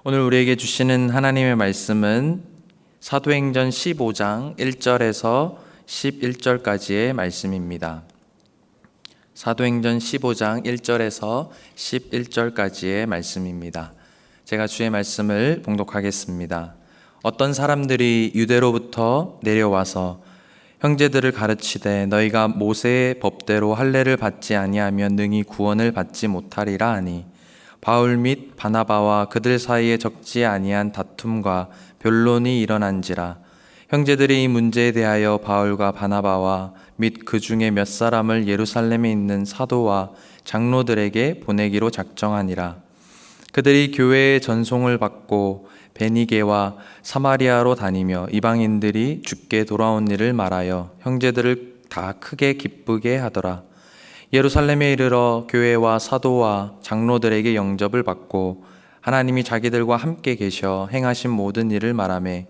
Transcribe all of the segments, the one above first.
오늘 우리에게 주시는 하나님의 말씀은 사도행전 15장 1절에서 11절까지의 말씀입니다. 사도행전 15장 1절에서 11절까지의 말씀입니다. 제가 주의 말씀을 봉독하겠습니다. 어떤 사람들이 유대로부터 내려와서 형제들을 가르치되 너희가 모세의 법대로 할례를 받지 아니하면 능히 구원을 받지 못하리라 하니 바울 및 바나바와 그들 사이에 적지 아니한 다툼과 변론이 일어난지라. 형제들이 이 문제에 대하여 바울과 바나바와 및 그 중에 몇 사람을 예루살렘에 있는 사도와 장로들에게 보내기로 작정하니라. 그들이 교회의 전송을 받고 베니게와 사마리아로 다니며 이방인들이 주께 돌아온 일을 말하여 형제들을 다 크게 기쁘게 하더라. 예루살렘에 이르러 교회와 사도와 장로들에게 영접을 받고 하나님이 자기들과 함께 계셔 행하신 모든 일을 말하매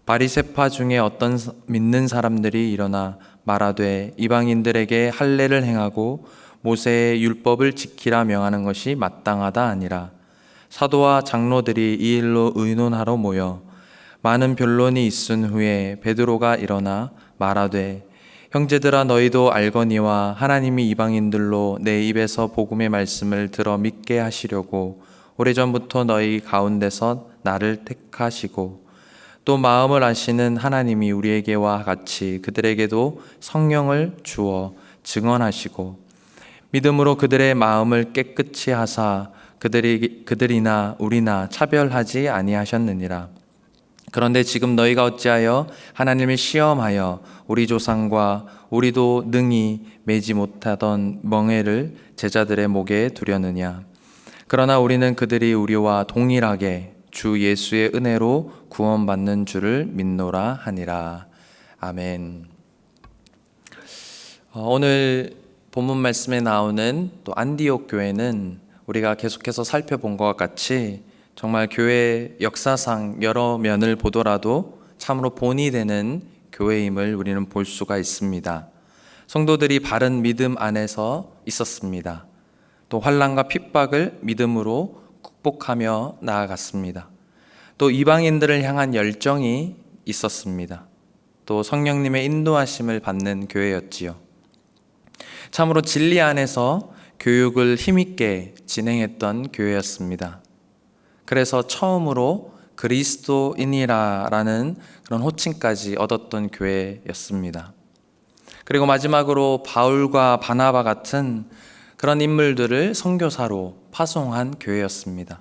바리새파 중에 어떤 믿는 사람들이 일어나 말하되 이방인들에게 할례를 행하고 모세의 율법을 지키라 명하는 것이 마땅하다 아니라. 사도와 장로들이 이 일로 의논하러 모여 많은 변론이 있은 후에 베드로가 일어나 말하되 형제들아 너희도 알거니와 하나님이 이방인들로 내 입에서 복음의 말씀을 들어 믿게 하시려고 오래전부터 너희 가운데서 나를 택하시고 또 마음을 아시는 하나님이 우리에게와 같이 그들에게도 성령을 주어 증언하시고 믿음으로 그들의 마음을 깨끗이 하사 그들이나 우리나 차별하지 아니하셨느니라. 그런데 지금 너희가 어찌하여 하나님을 시험하여 우리 조상과 우리도 능히 매지 못하던 멍에를 제자들의 목에 두려느냐. 그러나 우리는 그들이 우리와 동일하게 주 예수의 은혜로 구원받는 줄을 믿노라 하니라. 아멘. 오늘 본문 말씀에 나오는 또 안디옥 교회는 우리가 계속해서 살펴본 것과 같이 정말 교회 역사상 여러 면을 보더라도 참으로 본이 되는 교회임을 우리는 볼 수가 있습니다. 성도들이 바른 믿음 안에서 있었습니다. 또 환난과 핍박을 믿음으로 극복하며 나아갔습니다. 또 이방인들을 향한 열정이 있었습니다. 또 성령님의 인도하심을 받는 교회였지요. 참으로 진리 안에서 교육을 힘있게 진행했던 교회였습니다. 그래서 처음으로 그리스도인이라는 그런 호칭까지 얻었던 교회였습니다. 그리고 마지막으로 바울과 바나바 같은 그런 인물들을 선교사로 파송한 교회였습니다.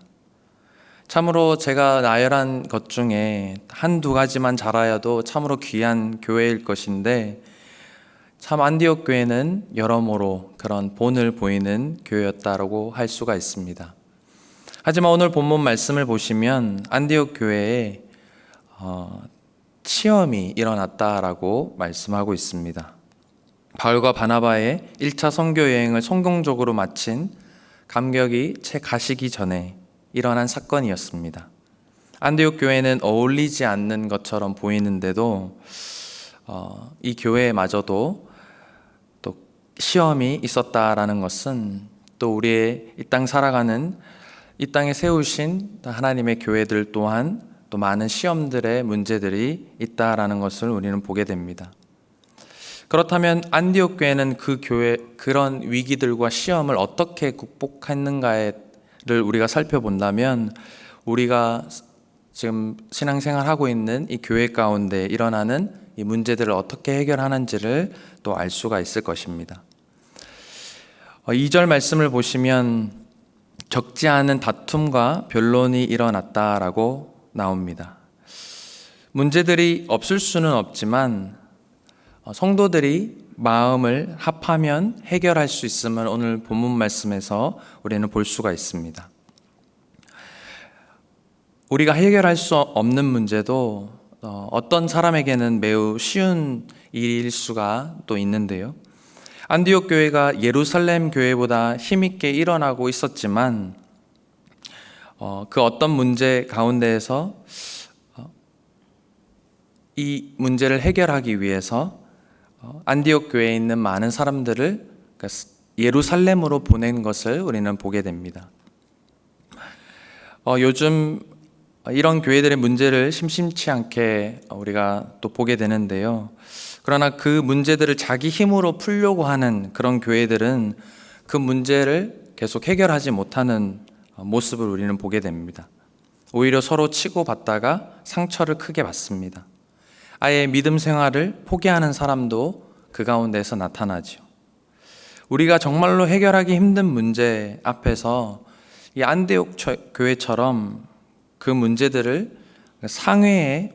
참으로 제가 나열한 것 중에 한두 가지만 잘하여도 참으로 귀한 교회일 것인데 참 안디옥 교회는 여러모로 그런 본을 보이는 교회였다고 할 수가 있습니다. 하지만 오늘 본문 말씀을 보시면 안디옥 교회에 시험이 일어났다라고 말씀하고 있습니다. 바울과 바나바의 1차 선교 여행을 성공적으로 마친 감격이 채 가시기 전에 일어난 사건이었습니다. 안디옥 교회는 어울리지 않는 것처럼 보이는데도 이 교회마저도 또 시험이 있었다라는 것은 또 우리의 이 땅 살아가는 이 땅에 세우신 하나님의 교회들 또한 또 많은 시험들의 문제들이 있다라는 것을 우리는 보게 됩니다. 그렇다면 안디옥 교회는 그런 위기들과 시험을 어떻게 극복했는가를 우리가 살펴본다면 우리가 지금 신앙생활하고 있는 이 교회 가운데 일어나는 이 문제들을 어떻게 해결하는지를 또 알 수가 있을 것입니다. 2절 말씀을 보시면 적지 않은 다툼과 변론이 일어났다라고 나옵니다. 문제들이 없을 수는 없지만 성도들이 마음을 합하면 해결할 수 있음을 오늘 본문 말씀에서 우리는 볼 수가 있습니다. 우리가 해결할 수 없는 문제도 어떤 사람에게는 매우 쉬운 일일 수가 또 있는데요. 안디옥 교회가 예루살렘 교회보다 힘있게 일어나고 있었지만 그 어떤 문제 가운데에서 이 문제를 해결하기 위해서 안디옥 교회에 있는 많은 사람들을 예루살렘으로 보낸 것을 우리는 보게 됩니다. 요즘 이런 교회들의 문제를 심심치 않게 우리가 또 보게 되는데요. 그러나 그 문제들을 자기 힘으로 풀려고 하는 그런 교회들은 그 문제를 계속 해결하지 못하는 모습을 우리는 보게 됩니다. 오히려 서로 치고받다가 상처를 크게 받습니다. 아예 믿음 생활을 포기하는 사람도 그 가운데서 나타나죠. 우리가 정말로 해결하기 힘든 문제 앞에서 이 안디옥 교회처럼 그 문제들을 상회에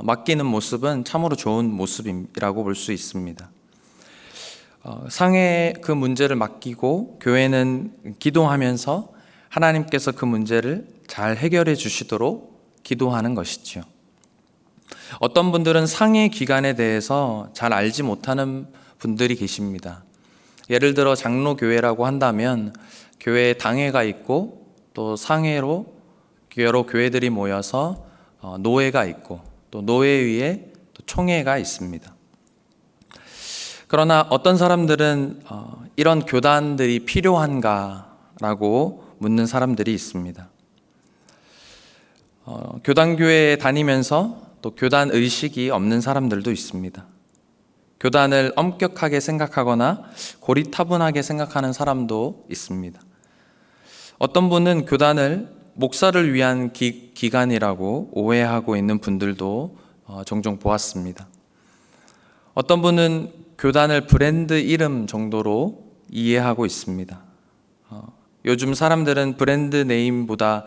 맡기는 모습은 참으로 좋은 모습이라고 볼 수 있습니다. 상회에 그 문제를 맡기고 교회는 기도하면서 하나님께서 그 문제를 잘 해결해 주시도록 기도하는 것이죠. 어떤 분들은 상해 기간에 대해서 잘 알지 못하는 분들이 계십니다. 예를 들어 장로교회라고 한다면 교회에 당회가 있고 또 상회로 여러 교회들이 모여서 노회가 있고 또 노회 위에 또 총회가 있습니다. 그러나 어떤 사람들은 이런 교단들이 필요한가라고 묻는 사람들이 있습니다. 교단교회에 다니면서 또 교단 의식이 없는 사람들도 있습니다. 교단을 엄격하게 생각하거나 고리타분하게 생각하는 사람도 있습니다. 어떤 분은 교단을 목사를 위한 기관이라고 오해하고 있는 분들도 종종 보았습니다. 어떤 분은 교단을 브랜드 이름 정도로 이해하고 있습니다. 요즘 사람들은 브랜드 네임보다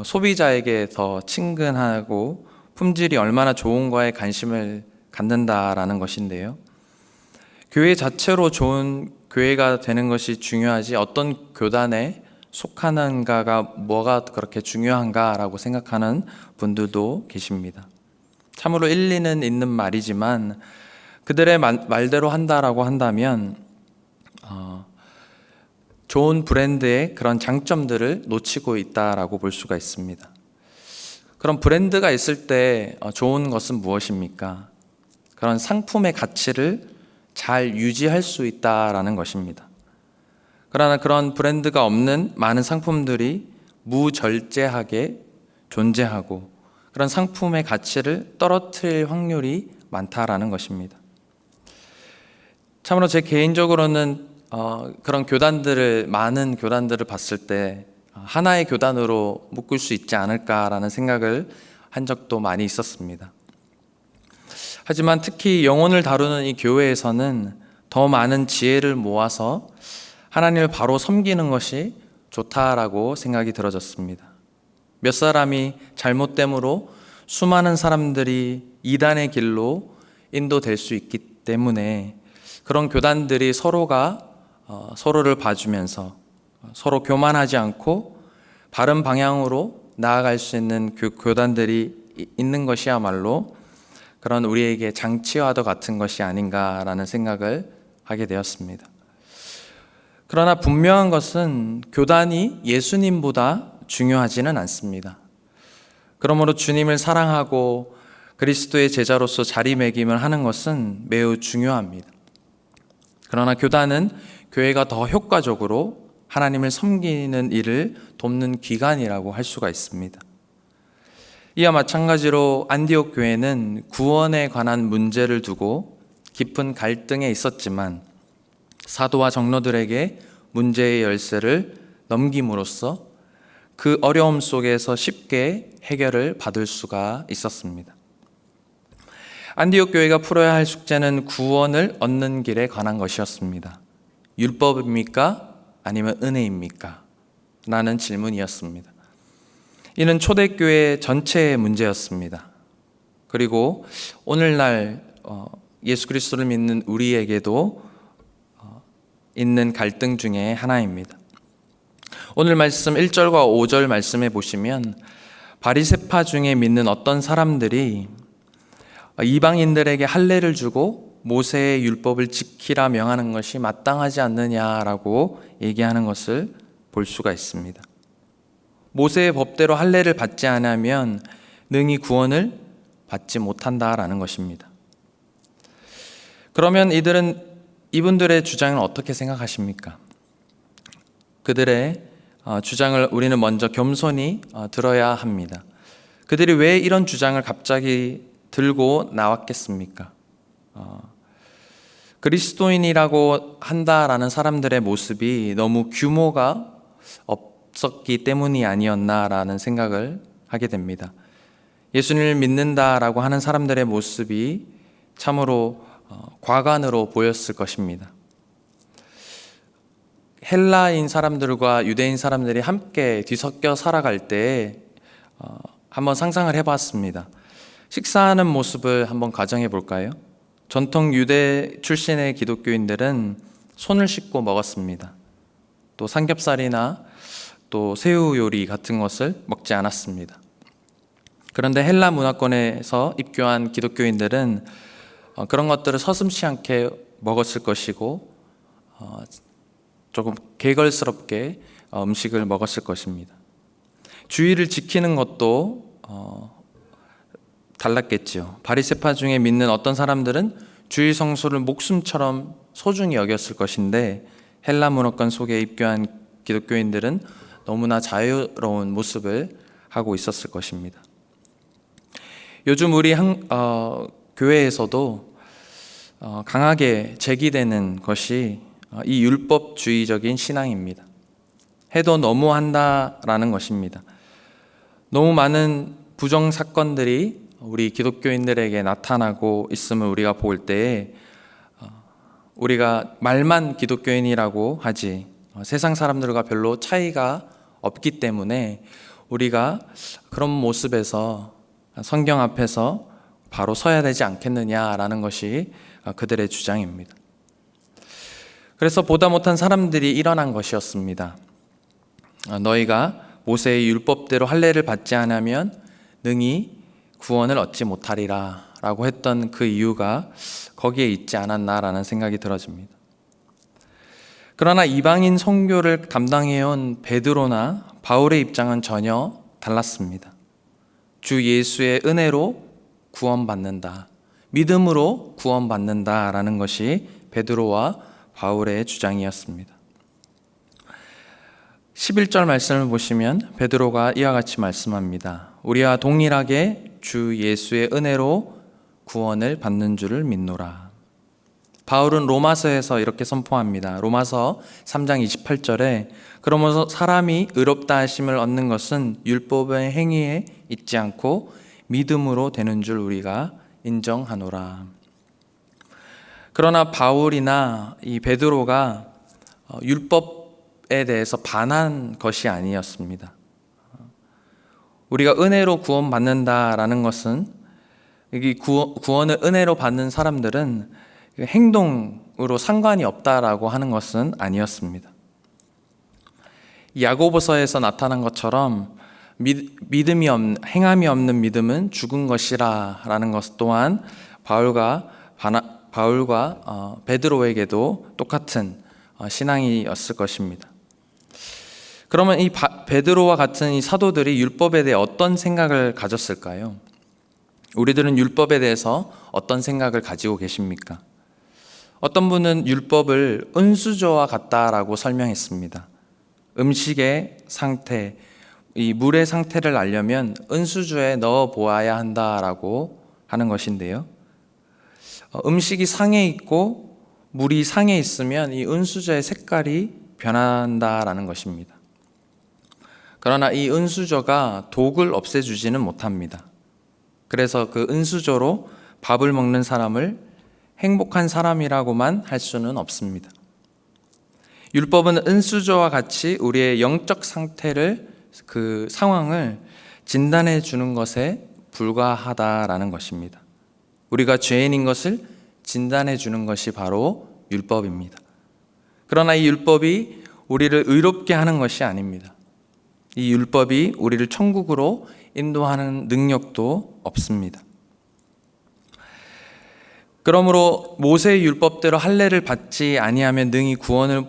소비자에게 더 친근하고 품질이 얼마나 좋은 거에 관심을 갖는다라는 것인데요. 교회 자체로 좋은 교회가 되는 것이 중요하지 어떤 교단에 속하는가가 뭐가 그렇게 중요한가라고 생각하는 분들도 계십니다. 참으로 일리는 있는 말이지만 그들의 말대로 한다라고 한다면 좋은 브랜드의 그런 장점들을 놓치고 있다라고 볼 수가 있습니다. 그런 브랜드가 있을 때 좋은 것은 무엇입니까? 그런 상품의 가치를 잘 유지할 수 있다라는 것입니다. 그러나 그런 브랜드가 없는 많은 상품들이 무절제하게 존재하고 그런 상품의 가치를 떨어뜨릴 확률이 많다라는 것입니다. 참으로 제 개인적으로는 그런 많은 교단들을 봤을 때 하나의 교단으로 묶을 수 있지 않을까라는 생각을 한 적도 많이 있었습니다. 하지만 특히 영혼을 다루는 이 교회에서는 더 많은 지혜를 모아서 하나님을 바로 섬기는 것이 좋다라고 생각이 들어졌습니다. 몇 사람이 잘못됨으로 수많은 사람들이 이단의 길로 인도될 수 있기 때문에 그런 교단들이 서로가 서로를 봐주면서 서로 교만하지 않고 바른 방향으로 나아갈 수 있는 교단들이 있는 것이야말로 그런 우리에게 장치와도 같은 것이 아닌가라는 생각을 하게 되었습니다. 그러나 분명한 것은 교단이 예수님보다 중요하지는 않습니다. 그러므로 주님을 사랑하고 그리스도의 제자로서 자리매김을 하는 것은 매우 중요합니다. 그러나 교단은 교회가 더 효과적으로 하나님을 섬기는 일을 돕는 기관이라고 할 수가 있습니다. 이와 마찬가지로 안디옥 교회는 구원에 관한 문제를 두고 깊은 갈등에 있었지만 사도와 장로들에게 문제의 열쇠를 넘김으로써 그 어려움 속에서 쉽게 해결을 받을 수가 있었습니다. 안디옥 교회가 풀어야 할 숙제는 구원을 얻는 길에 관한 것이었습니다. 율법입니까? 아니면 은혜입니까? 라는 질문이었습니다. 이는 초대교회 전체의 문제였습니다. 그리고 오늘날 예수 그리스도를 믿는 우리에게도 있는 갈등 중에 하나입니다. 오늘 말씀 1절과 5절 말씀에 보시면 바리새파 중에 믿는 어떤 사람들이 이방인들에게 할례를 주고 모세의 율법을 지키라 명하는 것이 마땅하지 않느냐라고 얘기하는 것을 볼 수가 있습니다. 모세의 법대로 할례를 받지 않으면 능히 구원을 받지 못한다라는 것입니다. 그러면 이분들의 주장은 어떻게 생각하십니까? 그들의 주장을 우리는 먼저 겸손히 들어야 합니다. 그들이 왜 이런 주장을 갑자기 들고 나왔겠습니까? 그리스도인이라고 한다라는 사람들의 모습이 너무 규모가 없었기 때문이 아니었나라는 생각을 하게 됩니다. 예수님을 믿는다라고 하는 사람들의 모습이 참으로 과관으로 보였을 것입니다. 헬라인 사람들과 유대인 사람들이 함께 뒤섞여 살아갈 때 한번 상상을 해봤습니다. 식사하는 모습을 한번 가정해 볼까요? 전통 유대 출신의 기독교인들은 손을 씻고 먹었습니다. 또 삼겹살이나 또 새우 요리 같은 것을 먹지 않았습니다. 그런데 헬라 문화권에서 입교한 기독교인들은 그런 것들을 서슴지 않게 먹었을 것이고 조금 개걸스럽게 음식을 먹었을 것입니다. 주의를 지키는 것도 달랐겠지요. 바리새파 중에 믿는 어떤 사람들은 주의 성수를 목숨처럼 소중히 여겼을 것인데 헬라 문화권 속에 입교한 기독교인들은 너무나 자유로운 모습을 하고 있었을 것입니다. 요즘 우리 교회에서도 강하게 제기되는 것이 이 율법주의적인 신앙입니다. 해도 너무한다라는 것입니다. 너무 많은 부정 사건들이 우리 기독교인들에게 나타나고 있음을 우리가 볼 때에 우리가 말만 기독교인이라고 하지 세상 사람들과 별로 차이가 없기 때문에 우리가 그런 모습에서 성경 앞에서 바로 서야 되지 않겠느냐라는 것이 그들의 주장입니다. 그래서 보다 못한 사람들이 일어난 것이었습니다. 너희가 모세의 율법대로 할례를 받지 않으면 능히 구원을 얻지 못하리라 라고 했던 그 이유가 거기에 있지 않았나라는 생각이 들어집니다. 그러나 이방인 선교를 담당해온 베드로나 바울의 입장은 전혀 달랐습니다. 주 예수의 은혜로 구원받는다, 믿음으로 구원받는다라는 것이 베드로와 바울의 주장이었습니다. 11절 말씀을 보시면 베드로가 이와 같이 말씀합니다. 우리와 동일하게 주 예수의 은혜로 구원을 받는 줄을 믿노라. 바울은 로마서에서 이렇게 선포합니다. 로마서 3장 28절에 그러면서 사람이 의롭다 하심을 얻는 것은 율법의 행위에 있지 않고 믿음으로 되는 줄 우리가 인정하노라. 그러나 바울이나 이 베드로가 율법에 대해서 반한 것이 아니었습니다. 우리가 은혜로 구원받는다라는 것은 이 구원을 은혜로 받는 사람들은 행동으로 상관이 없다라고 하는 것은 아니었습니다. 야고보서에서 나타난 것처럼 행함이 없는 믿음은 죽은 것이라라는 것 또한 바울과 베드로에게도 똑같은 신앙이었을 것입니다. 그러면 이 베드로와 같은 이 사도들이 율법에 대해 어떤 생각을 가졌을까요? 우리들은 율법에 대해서 어떤 생각을 가지고 계십니까? 어떤 분은 율법을 은수저와 같다라고 설명했습니다. 음식의 상태, 이 물의 상태를 알려면 은수저에 넣어 보아야 한다라고 하는 것인데요. 음식이 상해 있고 물이 상해 있으면 이 은수저의 색깔이 변한다라는 것입니다. 그러나 이 은수저가 독을 없애주지는 못합니다. 그래서 그 은수저로 밥을 먹는 사람을 행복한 사람이라고만 할 수는 없습니다. 율법은 은수저와 같이 우리의 영적 상태를, 그 상황을 진단해 주는 것에 불과하다라는 것입니다. 우리가 죄인인 것을 진단해 주는 것이 바로 율법입니다. 그러나 이 율법이 우리를 의롭게 하는 것이 아닙니다. 이 율법이 우리를 천국으로 인도하는 능력도 없습니다. 그러므로 모세의 율법대로 할례를 받지 아니하면 능히 구원을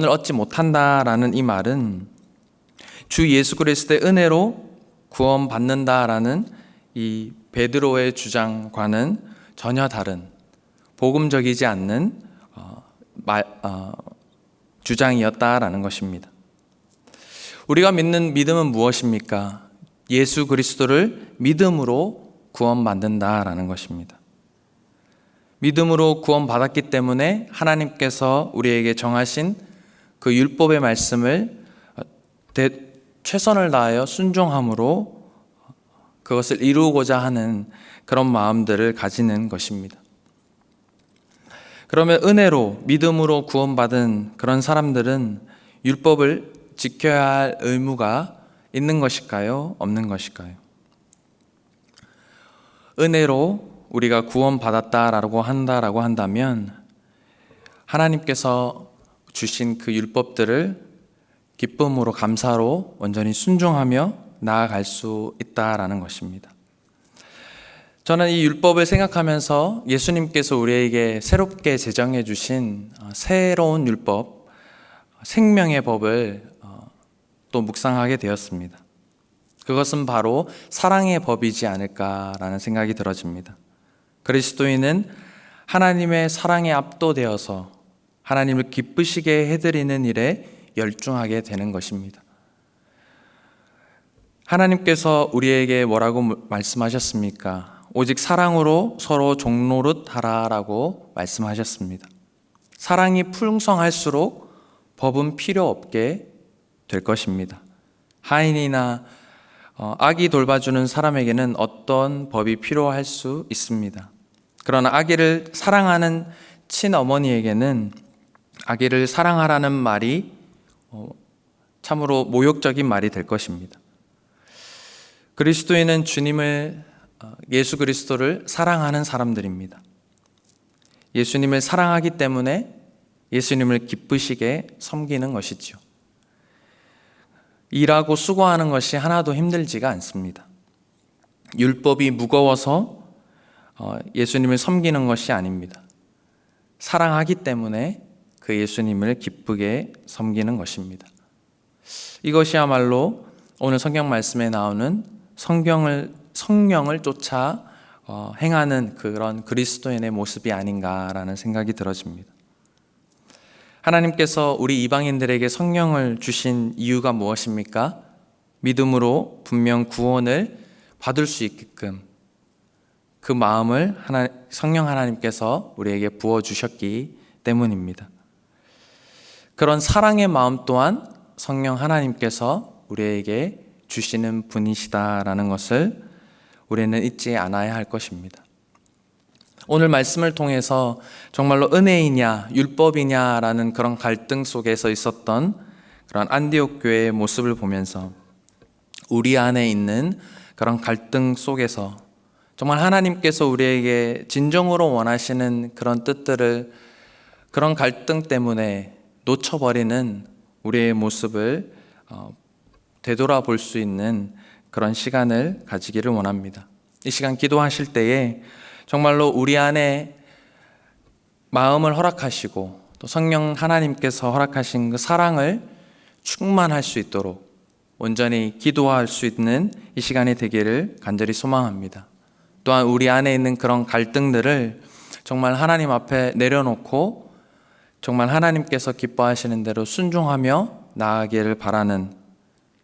얻지 못한다라는 이 말은 주 예수 그리스도의 은혜로 구원받는다라는 이 베드로의 주장과는 전혀 다른 복음적이지 않는 주장이었다라는 것입니다. 우리가 믿는 믿음은 무엇입니까? 예수 그리스도를 믿음으로 구원받는다라는 것입니다. 믿음으로 구원받았기 때문에 하나님께서 우리에게 정하신 그 율법의 말씀을 최선을 다하여 순종함으로 그것을 이루고자 하는 그런 마음들을 가지는 것입니다. 그러면 은혜로 믿음으로 구원받은 그런 사람들은 율법을 지켜야 할 의무가 있는 것일까요? 없는 것일까요? 은혜로 우리가 구원받았다라고 한다면 하나님께서 주신 그 율법들을 기쁨으로 감사로 온전히 순종하며 나아갈 수 있다라는 것입니다. 저는 이 율법을 생각하면서 예수님께서 우리에게 새롭게 제정해 주신 새로운 율법, 생명의 법을 또 묵상하게 되었습니다. 그것은 바로 사랑의 법이지 않을까라는 생각이 들어집니다. 그리스도인은 하나님의 사랑에 압도되어서 하나님을 기쁘시게 해드리는 일에 열중하게 되는 것입니다. 하나님께서 우리에게 뭐라고 말씀하셨습니까? 오직 사랑으로 서로 종노릇 하라라고 말씀하셨습니다. 사랑이 풍성할수록 법은 필요 없게 될 것입니다. 하인이나 아기 돌봐주는 사람에게는 어떤 법이 필요할 수 있습니다. 그러나 아기를 사랑하는 친어머니에게는 아기를 사랑하라는 말이 참으로 모욕적인 말이 될 것입니다. 그리스도인은 예수 그리스도를 사랑하는 사람들입니다. 예수님을 사랑하기 때문에 예수님을 기쁘시게 섬기는 것이지요. 일하고 수고하는 것이 하나도 힘들지가 않습니다. 율법이 무거워서 예수님을 섬기는 것이 아닙니다. 사랑하기 때문에 그 예수님을 기쁘게 섬기는 것입니다. 이것이야말로 오늘 성경 말씀에 나오는 성령을 쫓아 행하는 그런 그리스도인의 모습이 아닌가라는 생각이 들어집니다. 하나님께서 우리 이방인들에게 성령을 주신 이유가 무엇입니까? 믿음으로 분명 구원을 받을 수 있게끔 그 마음을 성령 하나님께서 우리에게 부어주셨기 때문입니다. 그런 사랑의 마음 또한 성령 하나님께서 우리에게 주시는 분이시다라는 것을 우리는 잊지 않아야 할 것입니다. 오늘 말씀을 통해서 정말로 은혜이냐 율법이냐라는 그런 갈등 속에서 있었던 그런 안디옥 교회의 모습을 보면서 우리 안에 있는 그런 갈등 속에서 정말 하나님께서 우리에게 진정으로 원하시는 그런 뜻들을 그런 갈등 때문에 놓쳐버리는 우리의 모습을 되돌아볼 수 있는 그런 시간을 가지기를 원합니다. 이 시간 기도하실 때에 정말로 우리 안에 마음을 허락하시고 또 성령 하나님께서 허락하신 그 사랑을 충만할 수 있도록 온전히 기도할 수 있는 이 시간이 되기를 간절히 소망합니다. 또한 우리 안에 있는 그런 갈등들을 정말 하나님 앞에 내려놓고 정말 하나님께서 기뻐하시는 대로 순종하며 나아가기를 바라는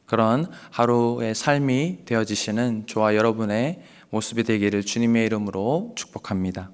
그런 하루의 삶이 되어지시는 저와 여러분의 모습이 되기를 주님의 이름으로 축복합니다.